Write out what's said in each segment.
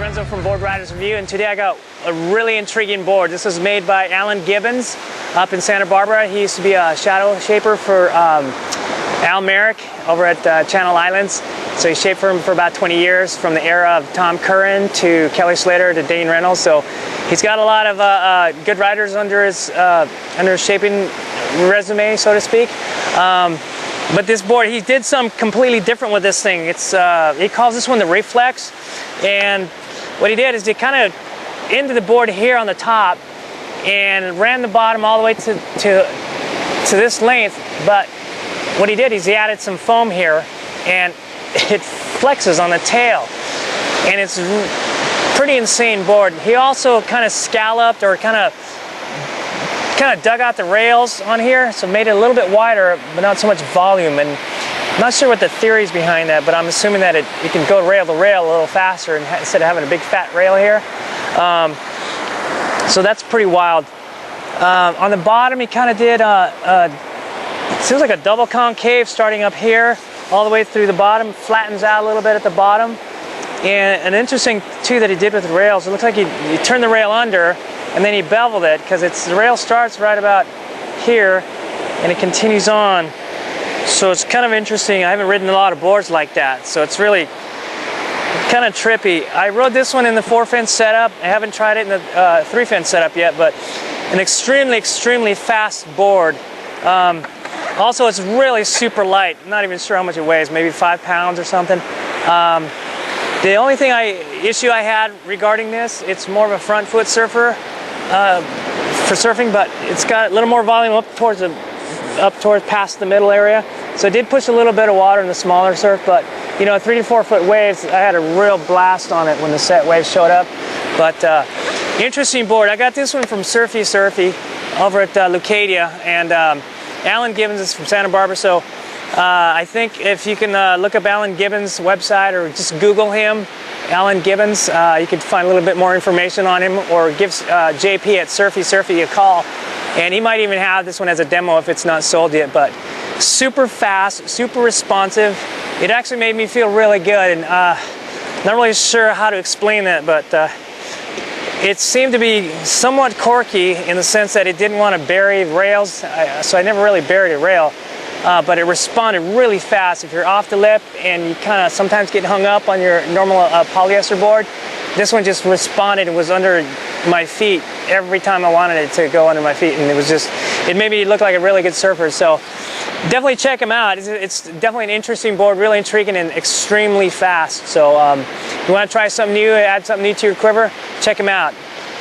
Lorenzo from Board Riders Review, and today I got a really intriguing board. This was made by Allan Gibbons up in Santa Barbara. He used to be a shadow shaper for Merrick over at Channel Islands. So he shaped for him for about 20 years, from the era of Tom Curren to Slater to Dane Reynolds. So he's got a lot of good riders under his shaping resume, so to speak. But this board, he did something completely different with this thing. It's he calls this one the Reflex, and what he did is he kind of ended the board here on the top and ran the bottom all the way to this length. But what he did is he added some foam here, and it flexes on the tail, and it's pretty insane board. He also kind of scalloped or kind of dug out the rails on here, so made it a little bit wider, but not so much volume. And I'm not sure what the theory is behind that, but I'm assuming that it can go rail to rail a little faster instead of having a big fat rail here. So that's pretty wild. On the bottom, he kind of did seems like a double concave starting up here all the way through the bottom, flattens out a little bit at the bottom. And an interesting too that he did with the rails, it looks like he turned the rail under and then he beveled it, because the rail starts right about here and it continues on. So it's kind of interesting. I haven't ridden a lot of boards like that, so it's really kind of trippy. I rode this one in the 4-fence setup. I haven't tried it in the 3-fence setup yet, but an extremely fast board. Also, it's really super light. I'm not even sure how much it weighs, maybe 5 pounds or something. The only issue I had regarding this, it's more of a front foot surfer for surfing, but it's got a little more volume up towards past the middle area. So it did push a little bit of water in the smaller surf, but you know, 3 to 4 foot waves, I had a real blast on it when the set waves showed up. But interesting board. I got this one from Surfy Surfy over at Leucadia, and Allan Gibbons is from Santa Barbara. So I think if you can look up Allan Gibbons' website or just Google him, Allan Gibbons, you could find a little bit more information on him, or give JP at Surfy Surfy a call, and he might even have this one as a demo if it's not sold yet. But super fast, super responsive. It actually made me feel really good, and not really sure how to explain that, but it seemed to be somewhat quirky in the sense that it didn't want to bury rails, so I never really buried a rail. But it responded really fast. If you're off the lip and you kind of sometimes get hung up on your normal polyester board, this one just responded and was under my feet every time I wanted it to go under my feet, and it made me look like a really good surfer. So definitely check him out. It's definitely an interesting board, really intriguing and extremely fast. So if you want to try something new, add something new to your quiver, check him out.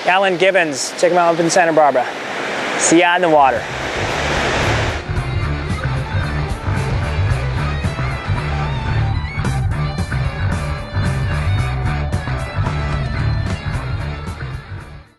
Allan Gibbons, check him out up in Santa Barbara. See ya in the water.